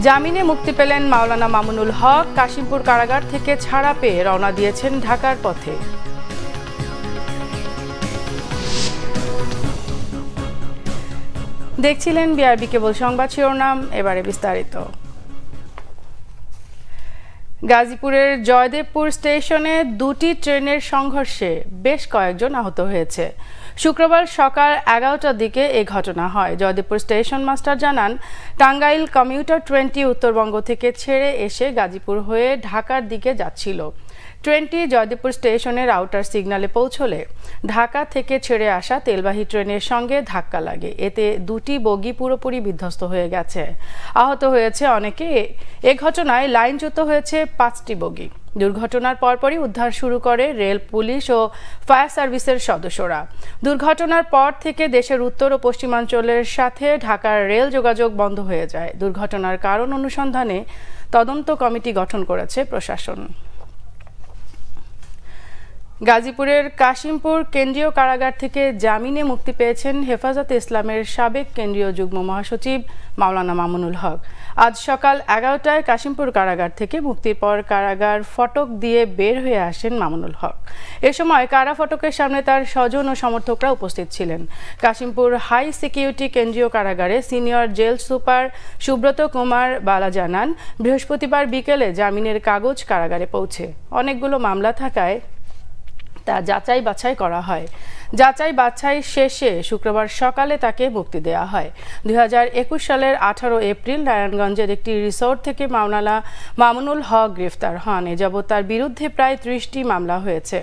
জামিনে মুক্তি পেলেন মাওলানা মামুনুল হক। কাশিমপুর কারাগার থেকে ছাড়া পেয়ে রওনা দিয়েছেন ঢাকার পথে। দেখছিলেন বিআরবি কেবল সংবাদ শিরোনাম, এবারে বিস্তারিত। গাজীপুরের জয়দেবপুর স্টেশনে দুটি ট্রেনের সংঘর্ষে বেশ কয়েকজন আহত হয়েছে। শুক্রবার সকাল 11টার দিকে এই ঘটনা হয়। জয়দেবপুর স্টেশন মাস্টার জানান, টাঙ্গাইল কমিউটার ট্রেনটি উত্তরবঙ্গ থেকে ছেড়ে এসে গাজীপুর হয়ে ঢাকার দিকে যাচ্ছিল। ট্রেনটি জয়দেবপুর স্টেশনের আউটার সিগন্যালে পৌঁছলে ঢাকা থেকে ছেড়ে আসা তেলবাহী ট্রেনের সঙ্গে ধাক্কা লাগে। এতে দুটি বগি পুরোপুরি বিধ্বস্ত হয়ে গেছে, আহত হয়েছে অনেকে। এ ঘটনায় লাইনচ্যুত হয়েছে 5টি বগি। দুর্ঘটনার পরপরই উদ্ধার শুরু করে রেল, পুলিশ ও ফায়ার সার্ভিসের সদস্যরা। দুর্ঘটনার পর থেকে দেশের উত্তর ও পশ্চিমাঞ্চলের সাথে ঢাকার রেল যোগাযোগ বন্ধ হয়ে যায়। দুর্ঘটনার কারণ অনুসন্ধানে তদন্ত কমিটি গঠন করেছে প্রশাসন। গাজীপুরের কাশিমপুর কেন্দ্রীয় কারাগার থেকে জামিনে মুক্তি পেয়েছেন হেফাজতে ইসলামের সাবেক কেন্দ্রীয় যুগ্ম মহাসচিব মাওলানা মামুনুল হক। আজ সকাল 11টায় কাশিমপুর কারাগার থেকে মুক্তির পর কারাগার ফটক দিয়ে বের হয়ে আসেন মামুনুল হক। এ সময় কারা ফটকের সামনে তার স্বজন ও সমর্থকরা উপস্থিত ছিলেন। কাশিমপুর হাই সিকিউরিটি কেন্দ্রীয় কারাগারে senior jail super Subrata Kumar Bala জানান, বৃহস্পতিবার বিকেলে জামিনের কাগজ কারাগারে পৌঁছে। অনেকগুলো মামলা থাকায় তা যাচাই বাছাই করা হয়। যাচাই বাছাই শেষে শুক্রবার সকালে তাকে মুক্তি দেওয়া হয়। 2021 সালের 18 এপ্রিল নারায়ণগঞ্জের একটি রিসোর্ট থেকে মাওলানা মামুনুল হক গ্রেফতার হন। এ যাবৎ তার বিরুদ্ধে প্রায় 30টি মামলা হয়েছে।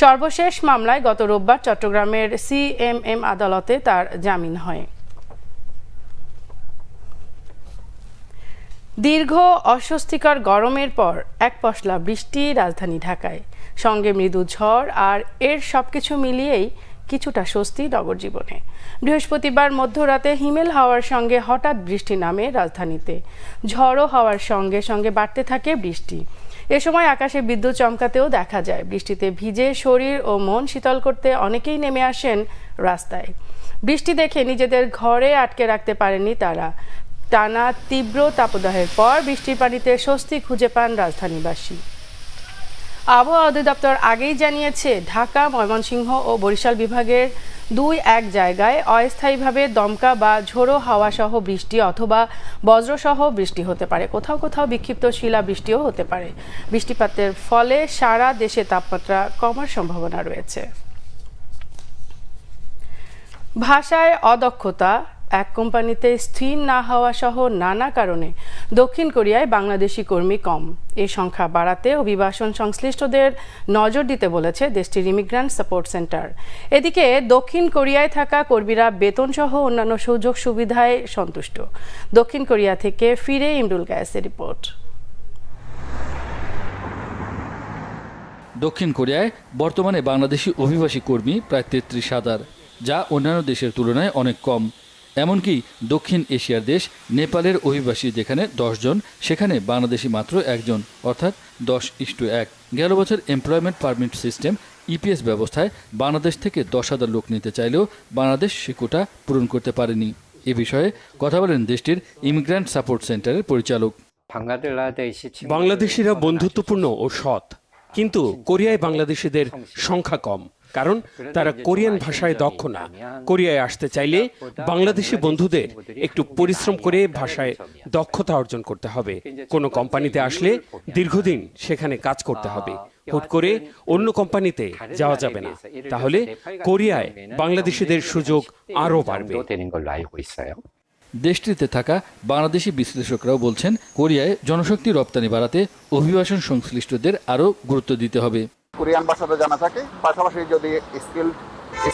সর্বশেষ মামলায় গত রোববার চট্টগ্রামের সিএমএম আদালতে তার জামিন হয়। দীর্ঘ অস্বস্তিকর গরমের পর এক পশলা বৃষ্টি রাজধানী ঢাকায়, সঙ্গে মৃদু ঝড়, আর এর সবকিছু মিলিয়েই কিছুটা স্বস্তি নগর জীবনে। বৃহস্পতিবার মধ্যরাতে হিমেল হাওয়ার সঙ্গে হঠাৎ বৃষ্টি নামে রাজধানীতে। ঝড়ো হওয়ার সঙ্গে সঙ্গে বাড়তে থাকে বৃষ্টি। এ সময় আকাশে বিদ্যুৎ চমকাতেও দেখা যায়। বৃষ্টিতে ভিজে শরীর ও মন শীতল করতে অনেকেই নেমে আসেন রাস্তায়। বৃষ্টি দেখে নিজেদের ঘরে আটকে রাখতে পারেননি তারা। টানা তীব্র তাপদাহের পর বৃষ্টির পানিতে স্বস্তি খুঁজে পান রাজধানীবাসী। আবহাওয়া অধিদপ্তর আগেই জানিয়েছে, ঢাকা, ময়মনসিংহ ও বরিশাল বিভাগের 2-1 জায়গায় অস্থায়ীভাবে দমকা বা ঝোড়ো হাওয়া সহ বৃষ্টি অথবা বজ্রসহ বৃষ্টি হতে পারে। কোথাও কোথাও বিক্ষিপ্ত শিলাবৃষ্টিও হতে পারে। বৃষ্টিপাতের ফলে সারা দেশে তাপমাত্রা কমার সম্ভাবনা রয়েছে। ভাষায় অদক্ষতা, এক কোম্পানিতে স্থির না হওয়া সহ নানা কারণে দক্ষিণ কোরিয়ায় বাংলাদেশি কর্মী কম। এই সংখ্যা বাড়াতে অভিবাসন সংশ্লিষ্টদের নজর দিতে বলেছে দেশটির ইমিগ্রান্ট সাপোর্ট সেন্টার। এদিকে দক্ষিণ কোরিয়ায় থাকা কর্মীরা বেতন সহ অন্যান্য সুযোগ সুবিধায় সন্তুষ্ট। দক্ষিণ কোরিয়া থেকে ফিরে ইমরুল কায়েসের রিপোর্ট। দক্ষিণ কোরিয়ায় বর্তমানে বাংলাদেশি অভিবাসী কর্মী প্রায় 33,000, যা অন্যান্য দেশের তুলনায় অনেক কম। এমনকি দক্ষিণ এশিয়ার দেশ নেপালের অভিবাসী যেখানে 10 জন, সেখানে বাংলাদেশি মাত্র 1 জন, অর্থাৎ 10:1। গেল বছর এমপ্লয়মেন্ট পারমিট সিস্টেম ইপিএস ব্যবস্থায় বাংলাদেশ থেকে 10,000 লোক নিতে চাইলেও বাংলাদেশ সে কোটা পূরণ করতে পারেনি। এ বিষয়ে কথা বলেন দেশটির ইমিগ্রান্ট সাপোর্ট সেন্টারের পরিচালক। বাংলাদেশিরা বন্ধুত্বপূর্ণ ও সৎ, কিন্তু কোরিয়ায় বাংলাদেশিদের সংখ্যা কম, কারণ তারা কোরিয়ান ভাষায় দক্ষ না। কোরিয়ায় আসতে চাইলে বাংলাদেশি বন্ধুদের একটু পরিশ্রম করে ভাষায় দক্ষতা অর্জন করতে হবে। কোনো কোম্পানিতে আসলে দীর্ঘদিন সেখানে কাজ করতে হবে। হুট করে অন্য কোম্পানিতে যাওয়া যাবে না, তাহলে কোরিয়ায় বাংলাদেশিদের সুযোগ আরও বাড়বে। দেশটিতে থাকা বাংলাদেশি বিশ্লেষকরাও বলছেন, কোরিয়ায় জনশক্তি রপ্তানি বাড়াতে অভিবাসন সংশ্লিষ্টদের আরও গুরুত্ব দিতে হবে। কোরিয়ান ভাষাটা জানা থাকে, পাশাপাশি যদি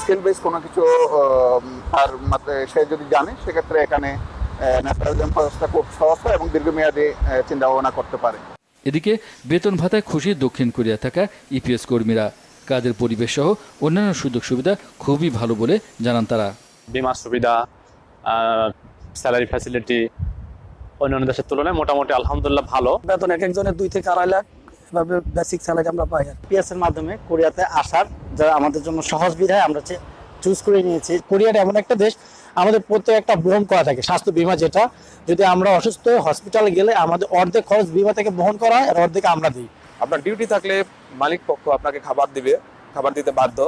স্কিল বেস কোনো কিছু তার সে যদি জানে, সেক্ষেত্রে এখানে ন্যাশনালিজম ব্যবস্থা খুব সহজ হয় এবং দীর্ঘমেয়াদী চিন্তা ভাবনা করতে পারে। এদিকে বেতন ভাতায় খুশি দক্ষিণ কোরিয়া থাকা ইপিএস কর্মীরা। কাজের পরিবেশ সহ অন্যান্য সুযোগ সুবিধা খুবই ভালো বলে জানান তারা। বিমা সুবিধা, স্যালারি ফ্যাসিলিটি অন্যান্য দেশের তুলনায় মোটামুটি আলহামদুলিল্লাহ ভালো। বেতন এক একজনের 2 থেকে 2.5 লাখ এভাবে বেসিক স্যালারি আমরা পাই। পিএস এর মাধ্যমে কোরিয়াতে আসার যা আমাদের জন্য সহজ বিধায় আমরা চুজ করে নিয়েছি। কোরিয়াটা এমন একটা দেশ আমাদের প্রত্যেকটা বহন করা থাকে স্বাস্থ্য বীমা, যেটা যদি আমরা অসুস্থ হসপিটালে গেলে আমাদের অর্ধেক খরচ বীমা থেকে বহন করা হয় আর অর্ধেক আমরা দিই। আপনার ডিউটি থাকলে মালিক পক্ষ আপনাকে খাবার দিতে বাধ্য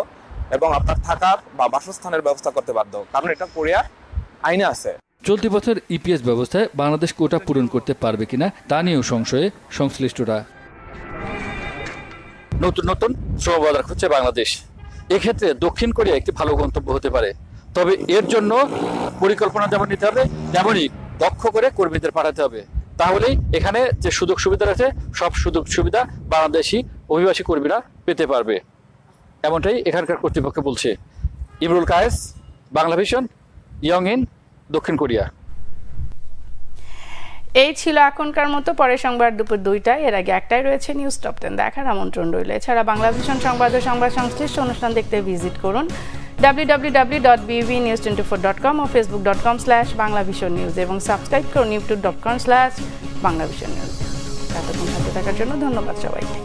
এবং আপনার থাকার বা বাসস্থানের ব্যবস্থা করতে বাধ্য, কারণ এটা কোরিয়ার আইনে আছে। চলতি বছর ইপিএস ব্যবস্থায় বাংলাদেশ কোটা পূরণ করতে পারবে কিনা তা নিয়েও সংশয়ে সংশ্লিষ্টরা। নতুন নতুন শ্রম বাজার খুঁজছে বাংলাদেশ, এক্ষেত্রে দক্ষিণ কোরিয়া একটি ভালো গন্তব্য হতে পারে। তবে এর জন্য পরিকল্পনা যেমন নিতে হবে, তেমনই দক্ষ করে কর্মীদের পাঠাতে হবে। তাহলেই এখানে যে সুযোগ সুবিধা আছে সব সুযোগ সুবিধা বাংলাদেশি অভিবাসী কর্মীরা পেতে পারবে, এমনটাই এখানকার কর্তৃপক্ষ বলছে। ইমরুল কায়েস, বাংলা ভিশন, ইয়ংইন, দক্ষিণ কোরিয়া। এই ছিল এখনকার মতো। পরের সংবাদ দুপুর 2টায়, এর আগে 1টায় রয়েছে নিউজ টপ 10 দেখার আমন্ত্রণ রইল। এছাড়া বাংলা ভিশন সংবাদ ও সংবাদ সংশ্লিষ্ট অনুষ্ঠান দেখতে ভিজিট করুন www.bvnews24.com ও facebook.com/banglavisionnews এবং সাবস্ক্রাইব করুন youtube.com/banglavisionnews। এতক্ষণ সাথে থাকার জন্য ধন্যবাদ সবাইকে।